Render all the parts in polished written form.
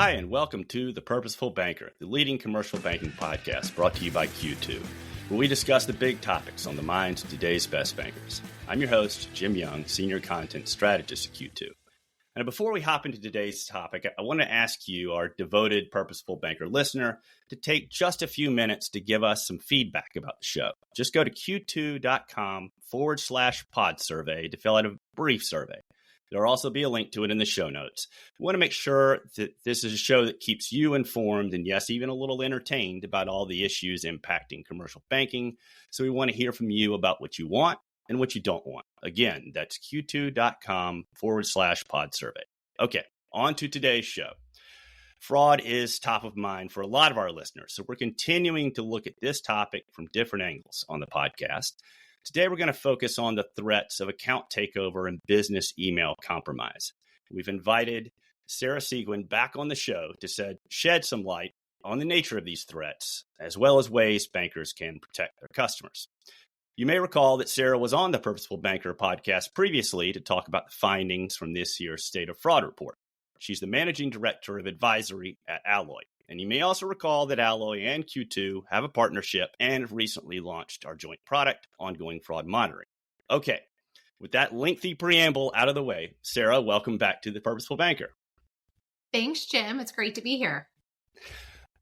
Hi, and welcome to The Purposeful Banker, the leading commercial banking podcast brought to you by Q2, where we discuss the big topics on the minds of today's best bankers. I'm your host, Jim Young, Senior Content Strategist at Q2. And before we hop into today's topic, I want to ask you, our devoted Purposeful Banker listener, to take just a few minutes to give us some feedback about the show. Just go to q2.com/pod survey to fill out a brief survey. There'll also be a link to it in the show notes. We want to make sure that this is a show that keeps you informed and, yes, even a little entertained about all the issues impacting commercial banking. So we want to hear from you about what you want and what you don't want. Again, that's q2.com/pod survey. Okay, on to today's show. Fraud is top of mind for a lot of our listeners, so we're continuing to look at this topic from different angles on the podcast. Today, we're going to focus on the threats of account takeover and business email compromise. We've invited Sarah Seguin back on the show to shed some light on the nature of these threats, as well as ways bankers can protect their customers. You may recall that Sarah was on the Purposeful Banker podcast previously to talk about the findings from this year's State of Fraud report. She's the Managing Director of Advisory at Alloy. And you may also recall that Alloy and Q2 have a partnership and have recently launched our joint product, Ongoing Fraud Monitoring. Okay, with that lengthy preamble out of the way, Sarah, welcome back to the Purposeful Banker. Thanks, Jim. It's great to be here.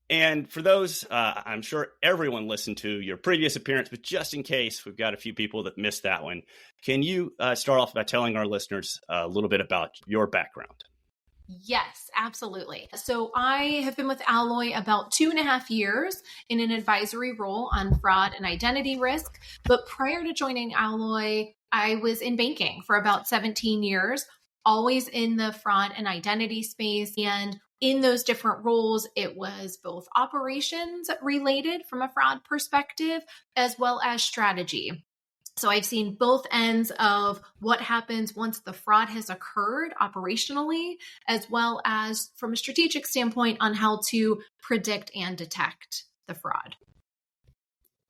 And for those, I'm sure everyone listened to your previous appearance, but just in case we've got a few people that missed that one, can you start off by telling our listeners a little bit about your background? Yes, absolutely. So I have been with Alloy about 2.5 years in an advisory role on fraud and identity risk. But prior to joining Alloy, I was in banking for about 17 years, always in the fraud and identity space. And in those different roles, it was both operations related from a fraud perspective, as well as strategy. So I've seen both ends of what happens once the fraud has occurred operationally, as well as from a strategic standpoint on how to predict and detect the fraud.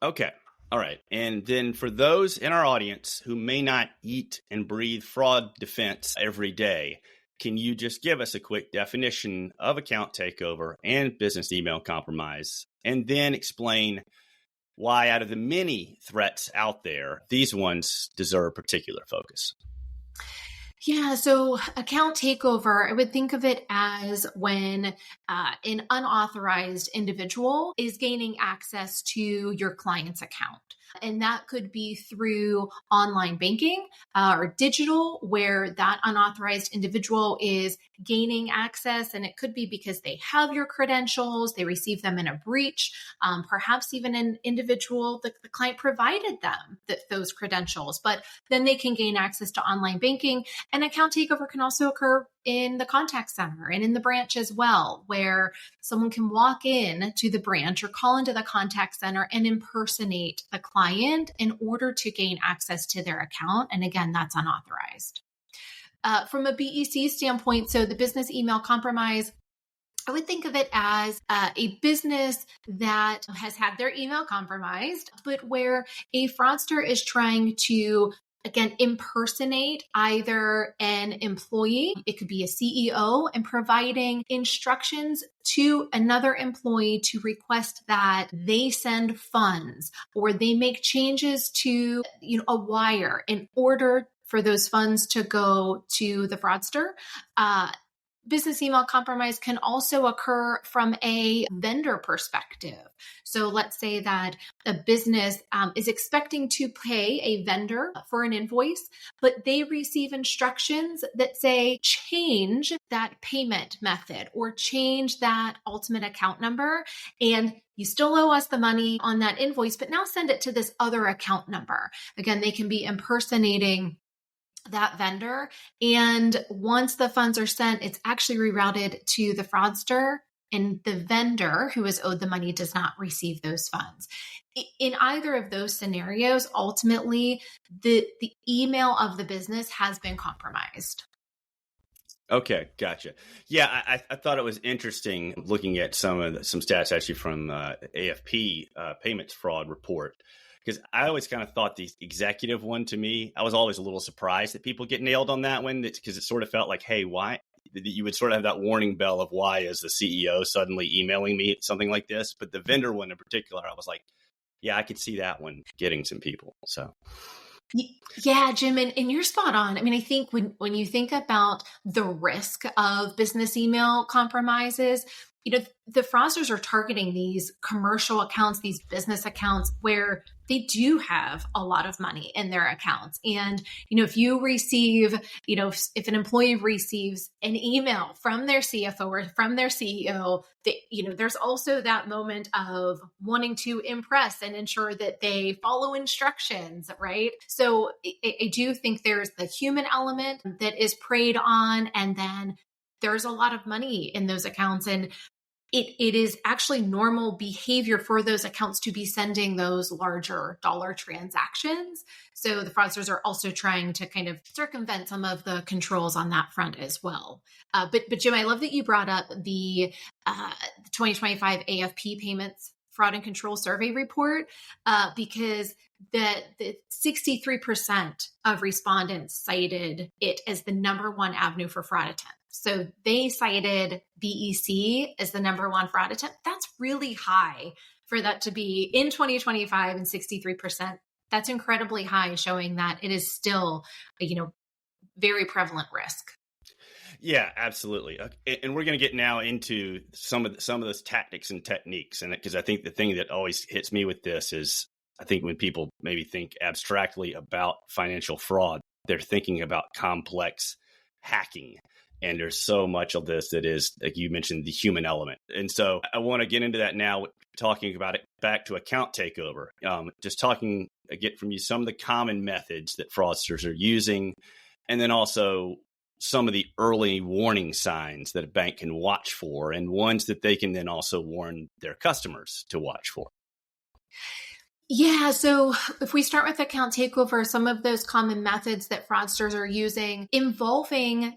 Okay. All right. And then for those in our audience who may not eat and breathe fraud defense every day, can you just give us a quick definition of account takeover and business email compromise, and then explain why, out of the many threats out there, these ones deserve particular focus? Yeah, so account takeover, I would think of it as when an unauthorized individual is gaining access to your client's account. And that could be through online banking or digital, where that unauthorized individual is gaining access. And it could be because they have your credentials, they receive them in a breach, perhaps even an individual, the client provided them those credentials, but then they can gain access to online banking. And account takeover can also occur in the contact center and in the branch as well, where someone can walk in to the branch or call into the contact center and impersonate the client in order to gain access to their account. And again, that's unauthorized. From a BEC standpoint, so the business email compromise, I would think of it as a business that has had their email compromised, but where a fraudster is trying to, again, impersonate either an employee, it could be a CEO, and providing instructions to another employee to request that they send funds or they make changes to a wire in order for those funds to go to the fraudster. Business email compromise can also occur from a vendor perspective. So let's say that a business is expecting to pay a vendor for an invoice, but they receive instructions that say change that payment method or change that ultimate account number. And you still owe us the money on that invoice, but now send it to this other account number. Again, they can be impersonating that vendor. And once the funds are sent, it's actually rerouted to the fraudster, and the vendor who is owed the money does not receive those funds. In either of those scenarios, ultimately, the email of the business has been compromised. Okay, gotcha. Yeah, I thought it was interesting looking at some stats actually from AFP payments fraud report, because I always kind of thought the executive one, to me, I was always a little surprised that people get nailed on that one, because it sort of felt like, hey, why? you would sort of have that warning bell of why is the CEO suddenly emailing me something like this. But the vendor one in particular, I was like, yeah, I could see that one getting some people. So. Yeah, Jim, and you're spot on. I mean, I think when you think about the risk of business email compromises, the fraudsters are targeting these commercial accounts, these business accounts where they do have a lot of money in their accounts. And, if you receive, if an employee receives an email from their CFO or from their CEO, there's also that moment of wanting to impress and ensure that they follow instructions, right? So I do think there's the human element that is preyed on, and then there's a lot of money in those accounts. And it is actually normal behavior for those accounts to be sending those larger dollar transactions. So the fraudsters are also trying to kind of circumvent some of the controls on that front as well. But Jim, I love that you brought up the 2025 AFP payments fraud and control survey report, because the 63% of respondents cited it as the number one avenue for fraud attempts. So they cited BEC as the number one fraud attempt. That's really high for that to be in 2025 and 63%. That's incredibly high, showing that it is still, very prevalent risk. Yeah, absolutely. And we're going to get now into some of those tactics and techniques. And because I think the thing that always hits me with this is, I think when people maybe think abstractly about financial fraud, they're thinking about complex hacking. And there's so much of this that is, like you mentioned, the human element. And so I want to get into that now, talking about it back to account takeover. Just talking, again, from you, some of the common methods that fraudsters are using, and then also some of the early warning signs that a bank can watch for, and ones that they can then also warn their customers to watch for. Yeah. So if we start with account takeover, some of those common methods that fraudsters are using involving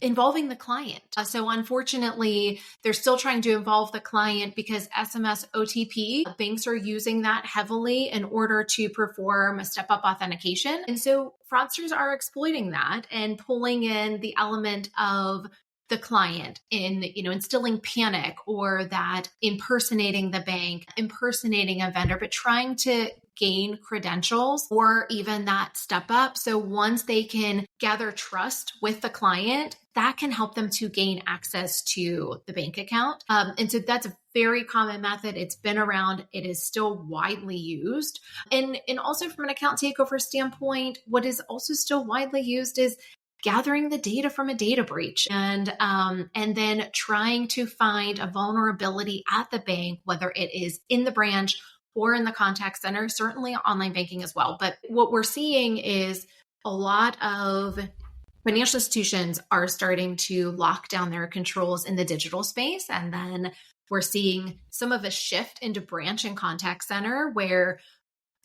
the client. So unfortunately, they're still trying to involve the client because SMS OTP, banks are using that heavily in order to perform a step-up authentication. And so fraudsters are exploiting that and pulling in the element of the client in, instilling panic, or that impersonating the bank, impersonating a vendor, but trying to gain credentials or even that step up. So once they can gather trust with the client, that can help them to gain access to the bank account. And so that's a very common method. It's been around. It is still widely used. And also from an account takeover standpoint, what is also still widely used is gathering the data from a data breach and then trying to find a vulnerability at the bank, whether it is in the branch or in the contact center, certainly online banking as well. But what we're seeing is a lot of financial institutions are starting to lock down their controls in the digital space. And then we're seeing some of a shift into branch and contact center, where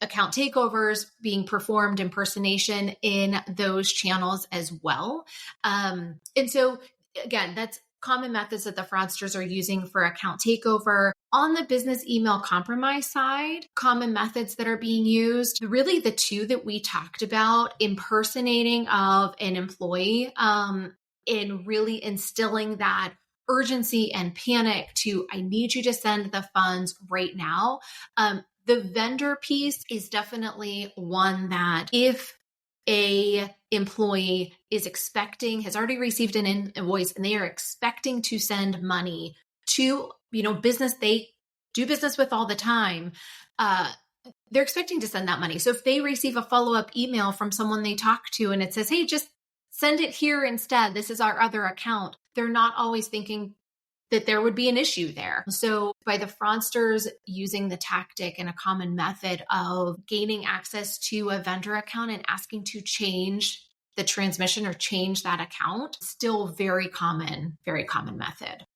account takeovers being performed, impersonation in those channels as well. And so again, that's common methods that the fraudsters are using for account takeover. On the business email compromise side, common methods that are being used, really the two that we talked about, impersonating of an employee, in really instilling that urgency and panic to, I need you to send the funds right now. The vendor piece is definitely one that if a employee is expecting, has already received an invoice, and they are expecting to send money to, business they do business with all the time, they're expecting to send that money. So if they receive a follow-up email from someone they talk to and it says, hey, just send it here instead, this is our other account, they're not always thinking that there would be an issue there. So by the fraudsters using the tactic and a common method of gaining access to a vendor account and asking to change the transmission or change that account, still very common method.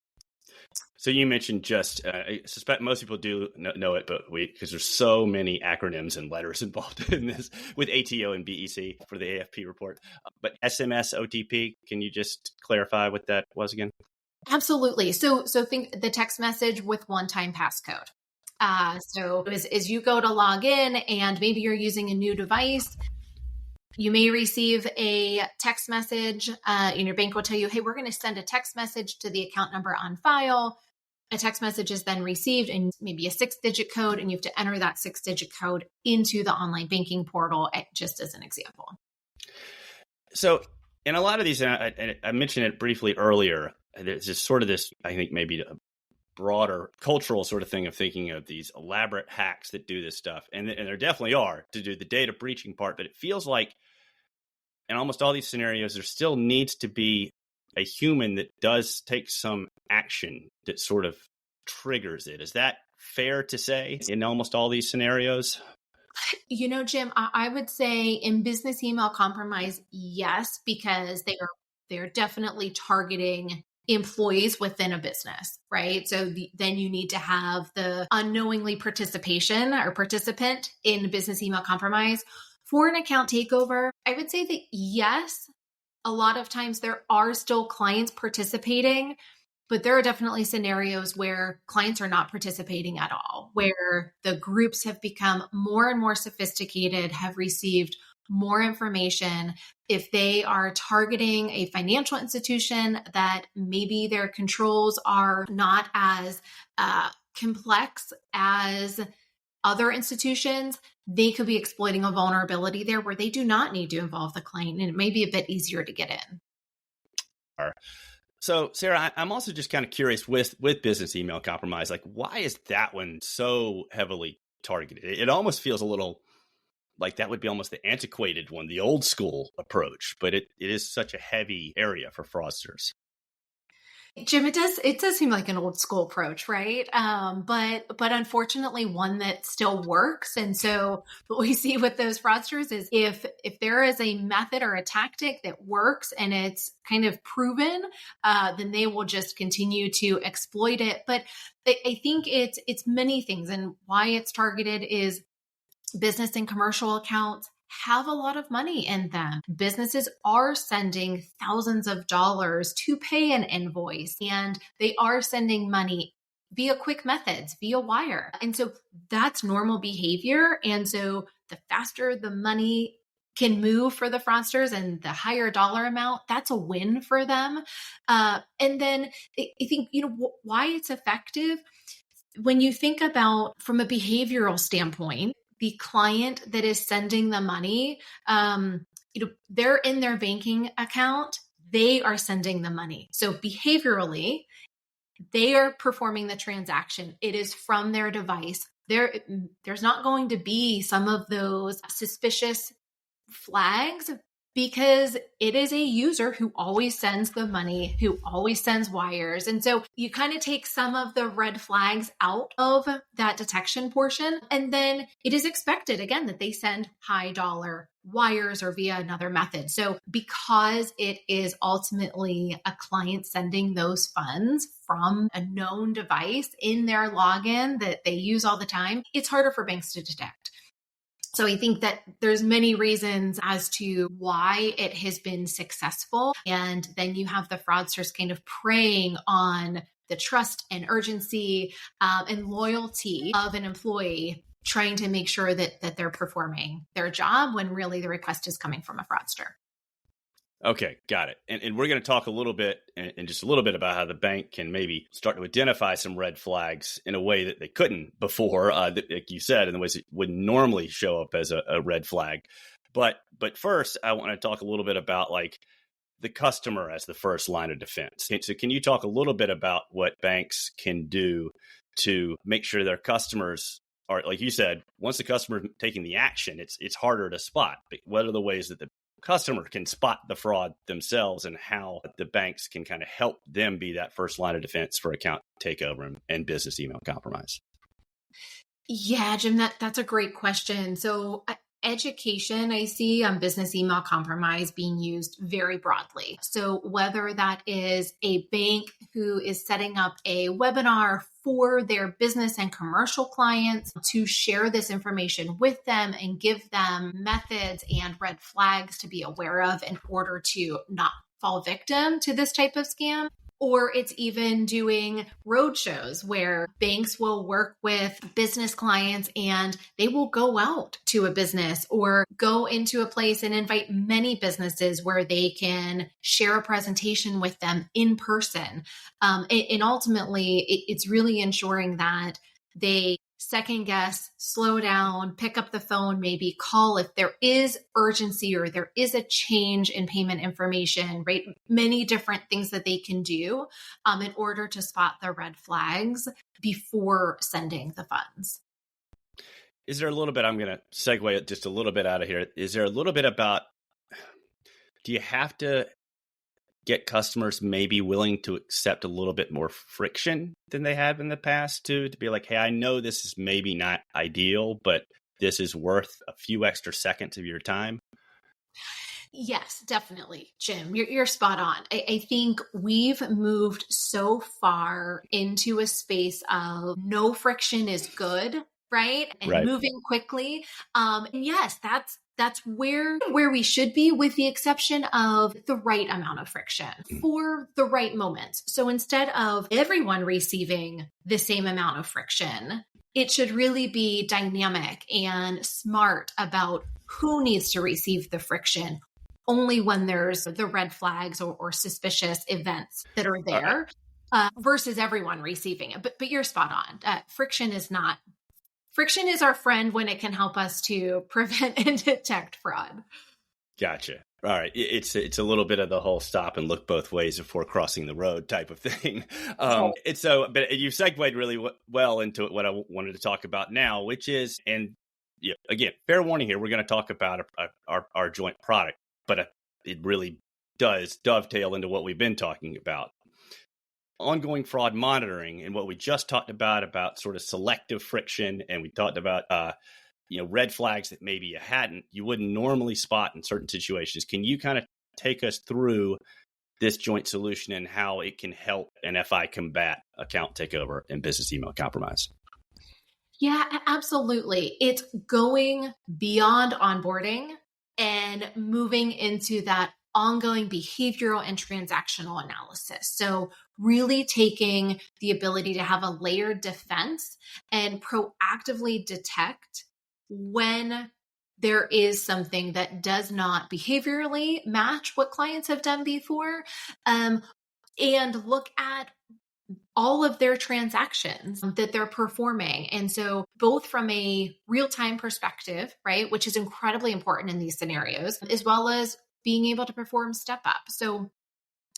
So you mentioned I suspect most people do know it, but because there's so many acronyms and letters involved in this with ATO and BEC for the AFP report. But SMS OTP, can you just clarify what that was again? Absolutely. So think the text message with one-time passcode. So as you go to log in and maybe you're using a new device, You may receive a text message, and your bank will tell you, hey, we're going to send a text message to the account number on file. A text message is then received and maybe a 6-digit code, and you have to enter that 6-digit code into the online banking portal, just as an example. So in a lot of these, and I mentioned it briefly earlier, there's just sort of this, I think maybe a broader cultural sort of thing of thinking of these elaborate hacks that do this stuff. And there definitely are to do the data breaching part, but it feels like in almost all these scenarios, there still needs to be a human that does take some action that sort of triggers it. Is that fair to say in almost all these scenarios? Jim, I would say in business email compromise, yes, because they're definitely targeting employees within a business, right? So then you need to have the unknowingly participation or participant in business email compromise. For an account takeover, I would say that yes, a lot of times there are still clients participating, but there are definitely scenarios where clients are not participating at all, where the groups have become more and more sophisticated, have received more information. If they are targeting a financial institution that maybe their controls are not as complex as other institutions, they could be exploiting a vulnerability there where they do not need to involve the client, and it may be a bit easier to get in. So, Sarah, I'm also just kind of curious with business email compromise, like why is that one so heavily targeted? It almost feels a little like that would be almost the antiquated one, the old school approach, but it is such a heavy area for fraudsters. Jim, it does seem like an old school approach, right? But unfortunately one that still works. And so what we see with those fraudsters is if there is a method or a tactic that works and it's kind of proven, then they will just continue to exploit it. But I think it's many things, and why it's targeted is business and commercial accounts have a lot of money in them. Businesses are sending thousands of dollars to pay an invoice, and they are sending money via quick methods, via wire. And so that's normal behavior. And so the faster the money can move for the fraudsters and the higher dollar amount, that's a win for them. And then I think, why it's effective, when you think about from a behavioral standpoint, the client that is sending the money, they're in their banking account, they are sending the money. So behaviorally, they are performing the transaction. It is from their device. There's not going to be some of those suspicious flags because it is a user who always sends the money, who always sends wires. And so you kind of take some of the red flags out of that detection portion. And then it is expected, again, that they send high dollar wires or via another method. So because it is ultimately a client sending those funds from a known device in their login that they use all the time, it's harder for banks to detect. So I think that there's many reasons as to why it has been successful. And then you have the fraudsters kind of preying on the trust and urgency and loyalty of an employee, trying to make sure that they're performing their job when really the request is coming from a fraudster. Okay, got it. And we're going to talk a little bit and just a little bit about how the bank can maybe start to identify some red flags in a way that they couldn't before, like you said, in the ways that would normally show up as a red flag. But first, I want to talk a little bit about like the customer as the first line of defense. So can you talk a little bit about what banks can do to make sure their customers are, like you said, once the customer is taking the action, it's harder to spot. But what are the ways that the customer can spot the fraud themselves, and how the banks can kind of help them be that first line of defense for account takeover and business email compromise? Yeah, Jim, that's a great question. So education, I see on business email compromise being used very broadly. So whether that is a bank who is setting up a webinar for their business and commercial clients to share this information with them and give them methods and red flags to be aware of in order to not fall victim to this type of scam, Or it's even doing roadshows where banks will work with business clients and they will go out to a business or go into a place and invite many businesses where they can share a presentation with them in person. And ultimately, it's really ensuring that they second guess, slow down, pick up the phone, maybe call if there is urgency or there is a change in payment information, right? Many different things that they can do in order to spot the red flags before sending the funds. Is there a little bit, I'm going to segue it just a little bit out of here. Is there a little bit about, do you have to get customers maybe willing to accept a little bit more friction than they have in the past to be like, hey, I know this is maybe not ideal, but this is worth a few extra seconds of your time? Yes, definitely, Jim. You're spot on. I think we've moved so far into a space of no friction is good, right? And Right. moving quickly. And yes, that's where we should be, with the exception of the right amount of friction for the right moments. So instead of everyone receiving the same amount of friction, it should really be dynamic and smart about who needs to receive the friction only when there's the red flags or suspicious events that are there, versus everyone receiving it. But you're spot on. Friction is our friend when it can help us to prevent and detect fraud. Gotcha. All right. It's a little bit of the whole stop and look both ways before crossing the road type of thing. It's so, but you segued really well into what I wanted to talk about now, which is, and yeah, again, fair warning here, we're going to talk about our joint product, but it really does dovetail into what we've been talking about. Ongoing fraud monitoring, and what we just talked about sort of selective friction, and we talked about red flags that maybe you wouldn't normally spot in certain situations. Can you kind of take us through this joint solution and how it can help an FI combat account takeover and business email compromise? Yeah, absolutely. It's going beyond onboarding and moving into that ongoing behavioral and transactional analysis. So really taking the ability to have a layered defense and proactively detect when there is something that does not behaviorally match what clients have done before, and look at all of their transactions that they're performing. And so both from a real-time perspective, right, which is incredibly important in these scenarios, as well as being able to perform step up. So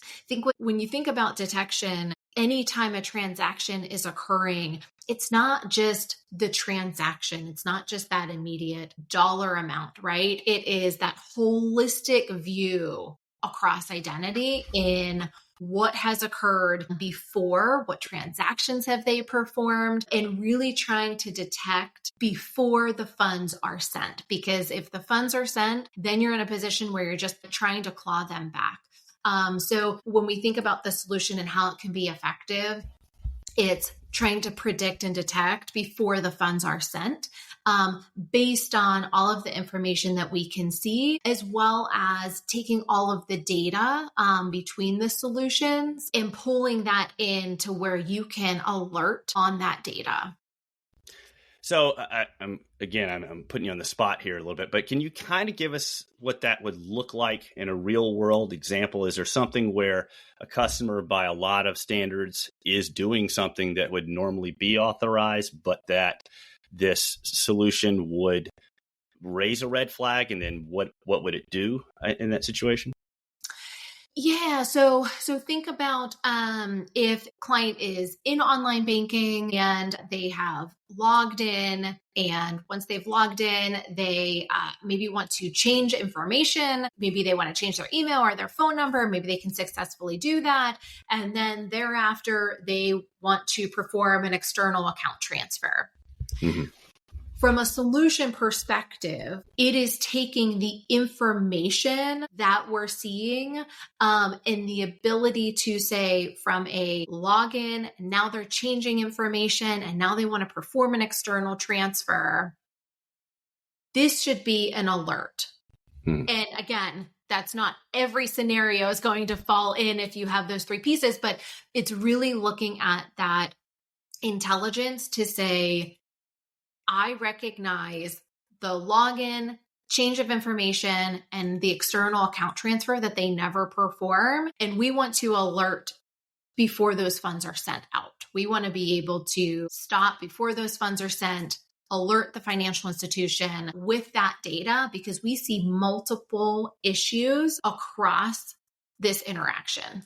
I think when you think about detection, anytime a transaction is occurring, it's not just the transaction. It's not just that immediate dollar amount, right? It is that holistic view across identity in what has occurred before, what transactions have they performed, and really trying to detect before the funds are sent. Because if the funds are sent, then you're in a position where you're just trying to claw them back. So when we think about the solution and how it can be effective, it's trying to predict and detect before the funds are sent, based on all of the information that we can see, as well as taking all of the data between the solutions and pulling that in to where you can alert on that data. So I'm putting you on the spot here a little bit, but can you kind of give us what that would look like in a real world example? Is there something where a customer by a lot of standards is doing something that would normally be authorized, but that this solution would raise a red flag? And then what would it do in that situation? Yeah. So think about if client is in online banking and they have logged in, and once they've logged in, they maybe want to change information. Maybe they want to change their email or their phone number. Maybe they can successfully do that. And then thereafter, they want to perform an external account transfer. Mm-hmm. From a solution perspective, it is taking the information that we're seeing and the ability to say from a login, now they're changing information and now they want to perform an external transfer. This should be an alert. And again, that's not every scenario is going to fall in if you have those three pieces, but it's really looking at that intelligence to say, I recognize the login, change of information, and the external account transfer that they never perform. And we want to alert before those funds are sent out. We want to be able to stop before those funds are sent, alert the financial institution with that data, because we see multiple issues across this interaction.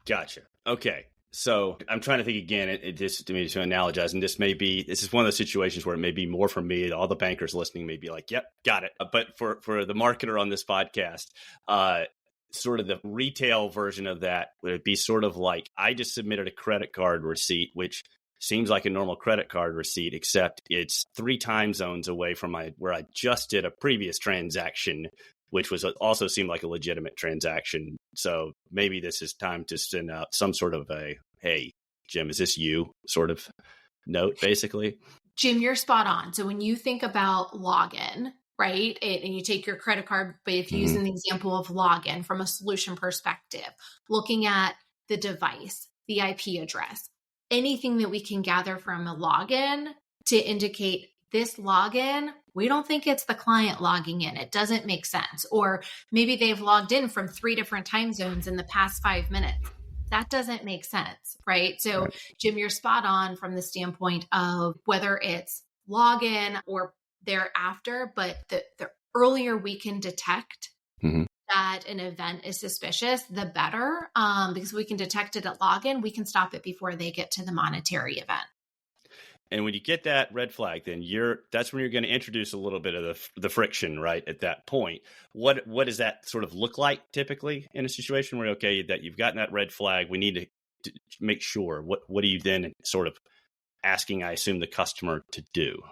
Gotcha. Okay. So I'm trying to think again, just to analogize, and this is one of those situations where it may be more for me. All the bankers listening may be like, yep, got it. But for the marketer on this podcast, sort of the retail version of that would be sort of like, I just submitted a credit card receipt, which seems like a normal credit card receipt, except it's 3 time zones away from where I just did a previous transaction, which was also seemed like a legitimate transaction. So maybe this is time to send out some sort of a, hey, Jim, is this you sort of note, basically? Jim, you're spot on. So when you think about login, right, and you take your credit card, but if you use an example of login from a solution perspective, looking at the device, the IP address, anything that we can gather from a login to indicate this login, we don't think it's the client logging in. It doesn't make sense. Or maybe they've logged in from 3 different time zones in the past 5 minutes. That doesn't make sense, right? So, Jim, you're spot on from the standpoint of whether it's login or thereafter, but the earlier we can detect that an event is suspicious, the better, because we can detect it at login, we can stop it before they get to the monetary event. And when you get that red flag, then that's when you're going to introduce a little bit of the friction, right? At that point, what does that sort of look like typically in a situation where, okay, that you've gotten that red flag, we need to make sure. What are you then sort of asking, I assume, the customer to do?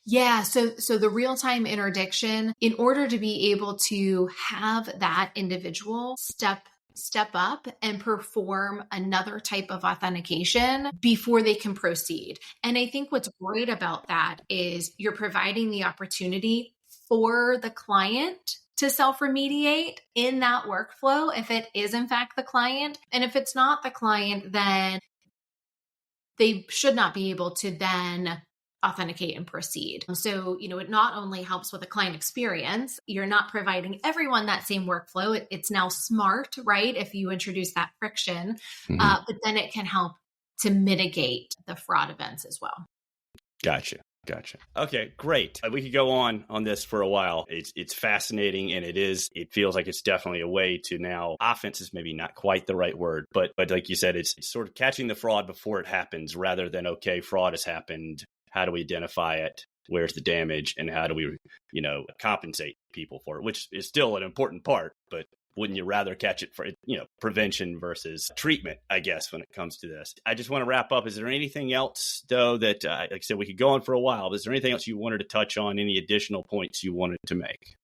Yeah. So the real-time interdiction, in order to be able to have that individual step up and perform another type of authentication before they can proceed. And I think what's great about that is you're providing the opportunity for the client to self-remediate in that workflow if it is in fact the client. And if it's not the client, then they should not be able to then authenticate and proceed. So, it not only helps with the client experience, you're not providing everyone that same workflow. It's now smart, right? If you introduce that friction, but then it can help to mitigate the fraud events as well. Gotcha. Okay, great. We could go on this for a while. It's fascinating, and it feels like it's definitely a way to now, offense is maybe not quite the right word, but like you said, it's sort of catching the fraud before it happens rather than, okay, fraud has happened. How do we identify it? Where's the damage? And how do we, compensate people for it, which is still an important part, but wouldn't you rather catch it for, prevention versus treatment, I guess, when it comes to this? I just want to wrap up. Is there anything else, though, that, like I said, we could go on for a while, but is there anything else you wanted to touch on, any additional points you wanted to make?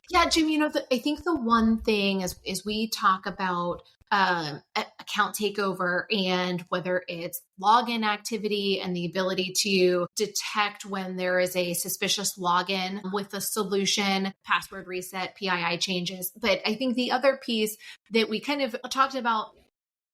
Yeah, Jim, I think the one thing is we talk about account takeover and whether it's login activity and the ability to detect when there is a suspicious login with a solution, password reset, PII changes. But I think the other piece that we kind of talked about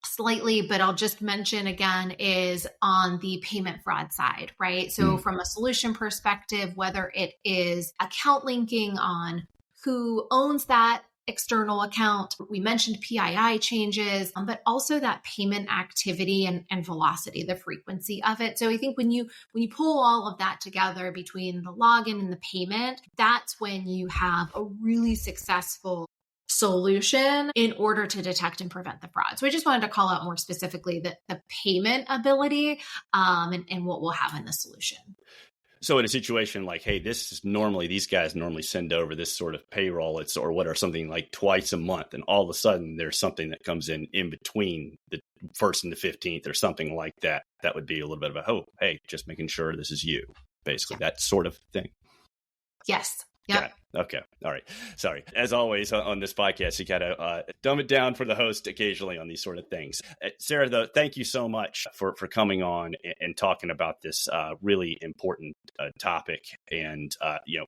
slightly, but I'll just mention again, is on the payment fraud side, right? So from a solution perspective, whether it is account linking on who owns that external account. We mentioned PII changes, but also that payment activity and velocity, the frequency of it. So I think when you pull all of that together between the login and the payment, that's when you have a really successful solution in order to detect and prevent the fraud. So I just wanted to call out more specifically the payment ability and what we'll have in the solution. So in a situation like, hey, these guys normally send over this sort of payroll, or something like twice a month, and all of a sudden there's something that comes in between the 1st and the 15th or something like that. That would be a little bit of hey, just making sure this is you, basically, that sort of thing. Yes. Yep. Okay. All right. Sorry. As always on this podcast, you got to dumb it down for the host occasionally on these sort of things. Sarah, though, thank you so much for coming on and talking about this really important topic. And,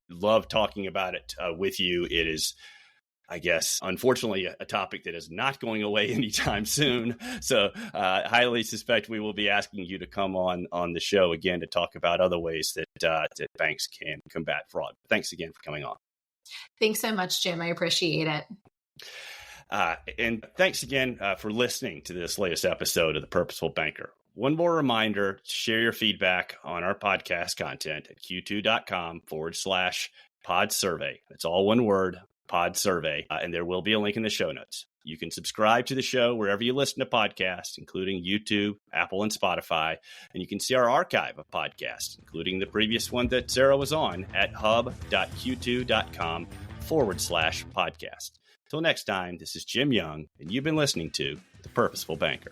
love talking about it with you. It is, I guess, unfortunately, a topic that is not going away anytime soon. So highly suspect we will be asking you to come on the show again to talk about other ways that banks can combat fraud. Thanks again for coming on. Thanks so much, Jim. I appreciate it. And thanks again for listening to this latest episode of The Purposeful Banker. One more reminder, share your feedback on our podcast content at q2.com/pod survey. That's all one word, pod survey. And there will be a link in the show notes. You can subscribe to the show wherever you listen to podcasts, including YouTube, Apple, and Spotify. And you can see our archive of podcasts, including the previous one that Sarah was on at hub.q2.com/podcast. Till next time, this is Jim Young, and you've been listening to The Purposeful Banker.